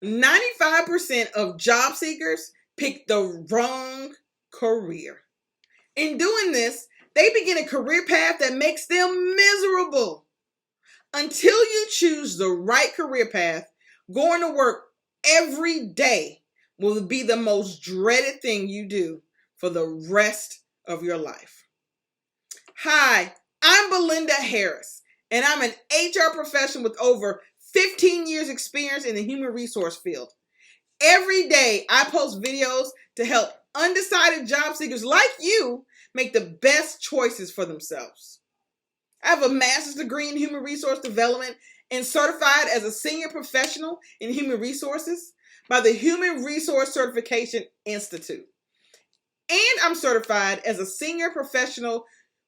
95% of job seekers pick the wrong career. In doing this, they begin a career path that makes them miserable. Until you choose the right career path, going to work every day will be the most dreaded thing you do for the rest of your life. Hi, I'm Belinda Harris, and I'm an HR professional with over 15 years experience in the human resource field. Every day, I post videos to help undecided job seekers like you make the best choices for themselves. I have a master's degree in human resource development and certified as a senior professional in human resources by the Human Resource Certification Institute. And I'm certified as a senior professional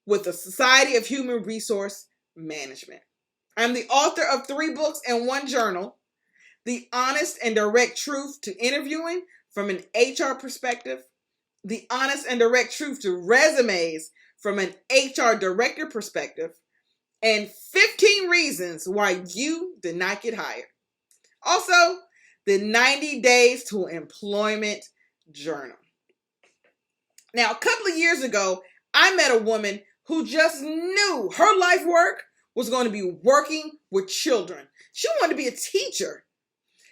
with the Society of Human Resource Management. I'm the author of 3 books and 1 journal, The Honest and Direct Truth to Interviewing from an HR Perspective, The Honest and Direct Truth to Resumes from an HR Director Perspective, and 15 Reasons Why You Did Not Get Hired. Also, the 90 Days to Employment Journal. Now, a couple of years ago, I met a woman who just knew her life work was going to be working with children. She wanted to be a teacher.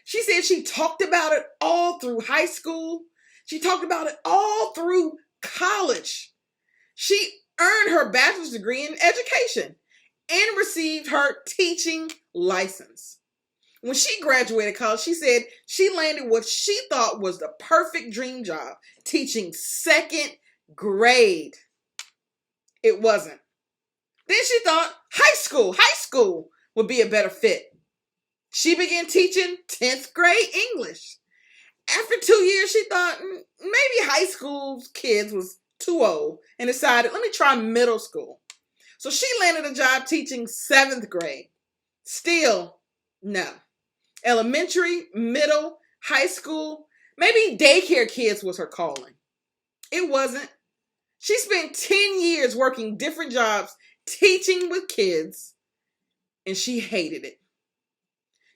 She said she talked about it all through high school. She talked about it all through college. She earned her bachelor's degree in education and received her teaching license. When she graduated college, she said she landed what she thought was the perfect dream job, teaching 2nd grade. It wasn't. Then she thought high school would be a better fit. She began teaching 10th grade English. After 2 years, she thought maybe high school kids was too old and decided, let me try middle school. So she landed a job teaching 7th grade. Still, no. Elementary, middle, high school, maybe daycare kids was her calling. It wasn't. She spent 10 years working different jobs, teaching with kids, and she hated it.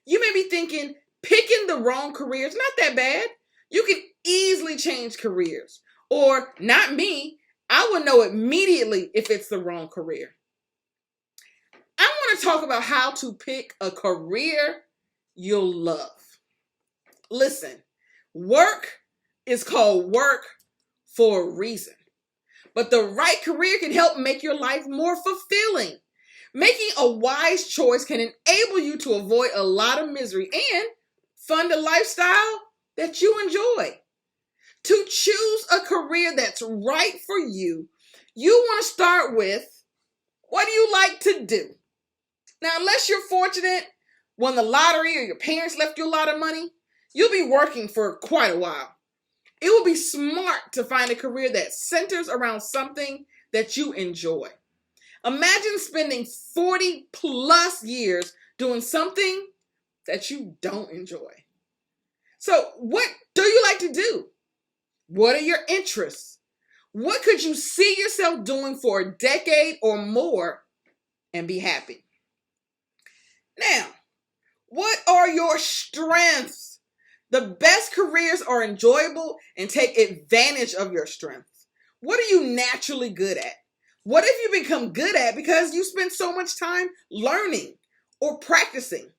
You may be thinking, picking the wrong career is not that bad. You can easily change careers. Or, not me, I will know immediately if it's the wrong career. I want to talk about how to pick a career you'll love. Listen, work is called work for a reason. But the right career can help make your life more fulfilling. Making a wise choice can enable you to avoid a lot of misery and fund a lifestyle that you enjoy. To choose a career that's right for you, you want to start with, what do you like to do? Now, unless you're fortunate, won the lottery or your parents left you a lot of money, you'll be working for quite a while. It will be smart to find a career that centers around something that you enjoy. Imagine spending 40 plus years doing something that you don't enjoy. So what do you like to do? What are your interests? What could you see yourself doing for a decade or more and be happy? Now, what are your strengths? The best careers are enjoyable and take advantage of your strengths. What are you naturally good at? What if you become good at because you spend so much time learning or practicing?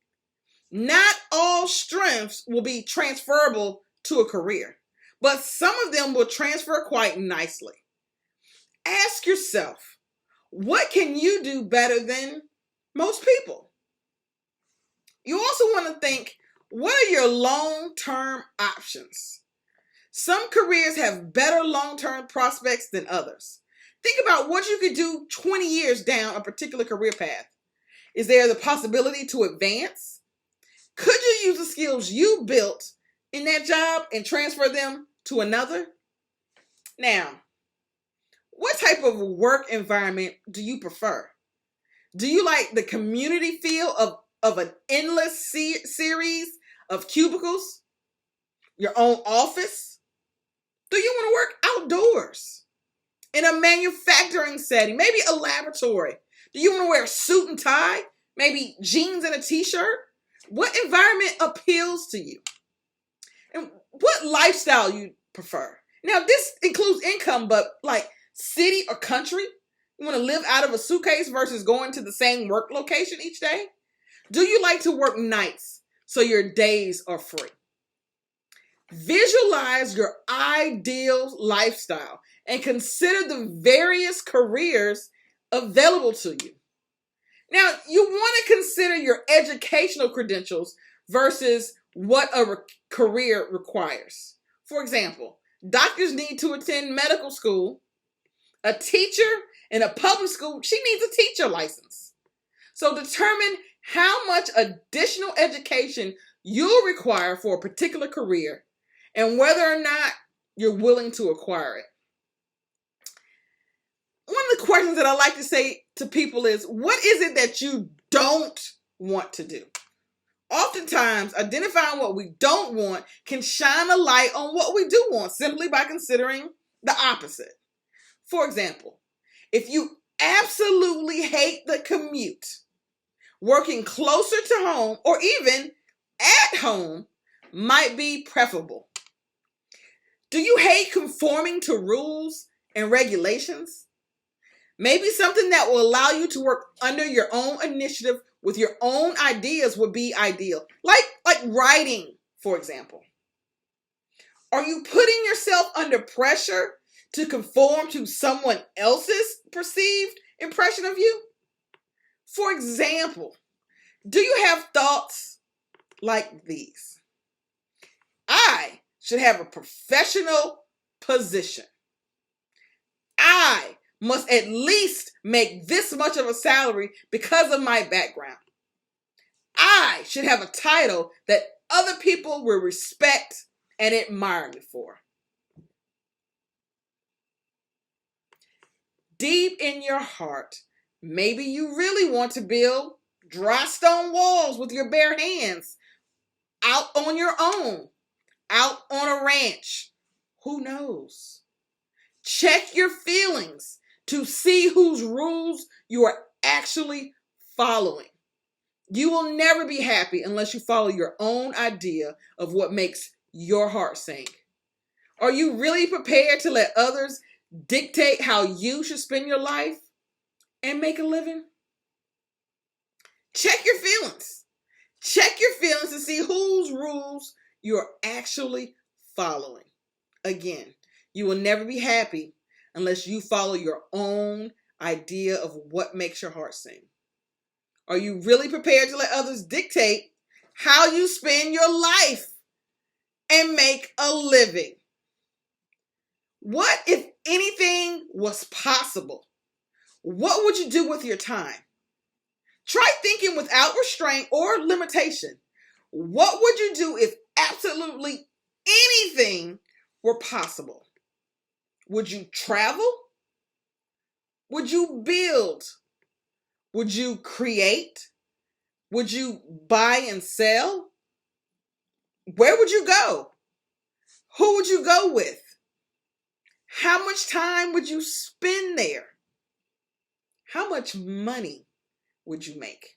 Not all strengths will be transferable to a career, but some of them will transfer quite nicely. Ask yourself, what can you do better than most people? You also want to think, what are your long-term options? Some careers have better long-term prospects than others. Think about what you could do 20 years down a particular career path. Is there the possibility to advance? Could you use the skills you built in that job and transfer them to another? Now, what type of work environment do you prefer? Do you like the community feel of an endless series of cubicles? Your own office? Do you want to work outdoors? In a manufacturing setting? Maybe a laboratory? Do you want to wear a suit and tie? Maybe jeans and a t-shirt? What environment appeals to you? And what lifestyle you prefer. Now, this includes income, but like city or country? You want to live out of a suitcase versus going to the same work location each day? Do you like to work nights so your days are free? Visualize your ideal lifestyle and consider the various careers available to you. Now, you want to consider your educational credentials versus what a career requires. For example, doctors need to attend medical school. A teacher in a public school, she needs a teacher license. So determine how much additional education you'll require for a particular career and whether or not you're willing to acquire it. One of the questions that I like to say to people is, what is it that you don't want to do? Oftentimes, identifying what we don't want can shine a light on what we do want simply by considering the opposite. For example, if you absolutely hate the commute, working closer to home or even at home might be preferable. Do you hate conforming to rules and regulations? Maybe something that will allow you to work under your own initiative with your own ideas would be ideal. Like writing, for example. Are you putting yourself under pressure to conform to someone else's perceived impression of you? For example, do you have thoughts like these? I should have a professional position. I must at least make this much of a salary because of my background. I should have a title that other people will respect and admire me for. Deep in your heart, maybe you really want to build dry stone walls with your bare hands, out on your own, out on a ranch. Who knows? Check your feelings to see whose rules you are actually following. You will never be happy unless you follow your own idea of what makes your heart sing. Are you really prepared to let others dictate how you should spend your life and make a living? Check your feelings. Check your feelings to see whose rules you're actually following. Again, you will never be happy unless you follow your own idea of what makes your heart sing. Are you really prepared to let others dictate how you spend your life and make a living? What if anything was possible? What would you do with your time? Try thinking without restraint or limitation. What would you do if absolutely anything were possible? Would you travel? Would you build? Would you create? Would you buy and sell? Where would you go? Who would you go with? How much time would you spend there? How much money would you make?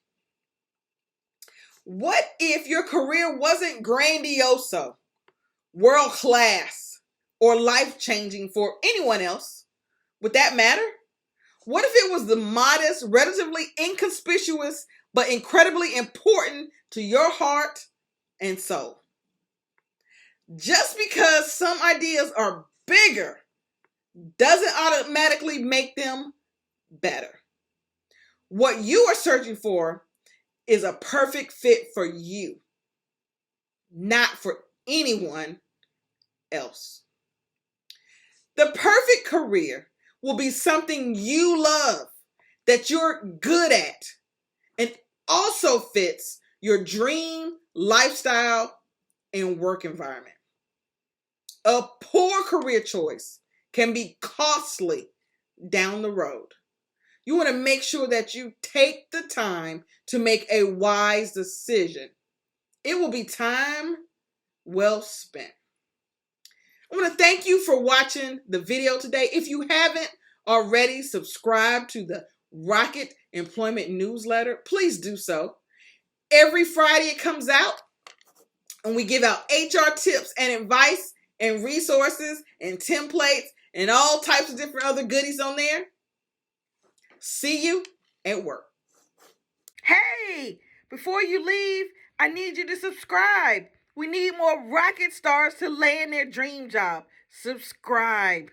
What if your career wasn't grandioso, world class, or life-changing for anyone else? Would that matter? What if it was the modest, relatively inconspicuous, but incredibly important to your heart and soul? Just because some ideas are bigger doesn't automatically make them better. What you are searching for is a perfect fit for you, not for anyone else. The perfect career will be something you love, that you're good at, and also fits your dream lifestyle and work environment. A poor career choice can be costly down the road. You want to make sure that you take the time to make a wise decision. It will be time well spent. I want to thank you for watching the video today. If you haven't already subscribed to the Rocket Employment Newsletter, please do so. Every Friday it comes out. And we give out HR tips and advice and resources and templates and all types of different other goodies on there. See you at work. Hey, before you leave, I need you to subscribe. We need more rocket stars to land their dream job. Subscribe.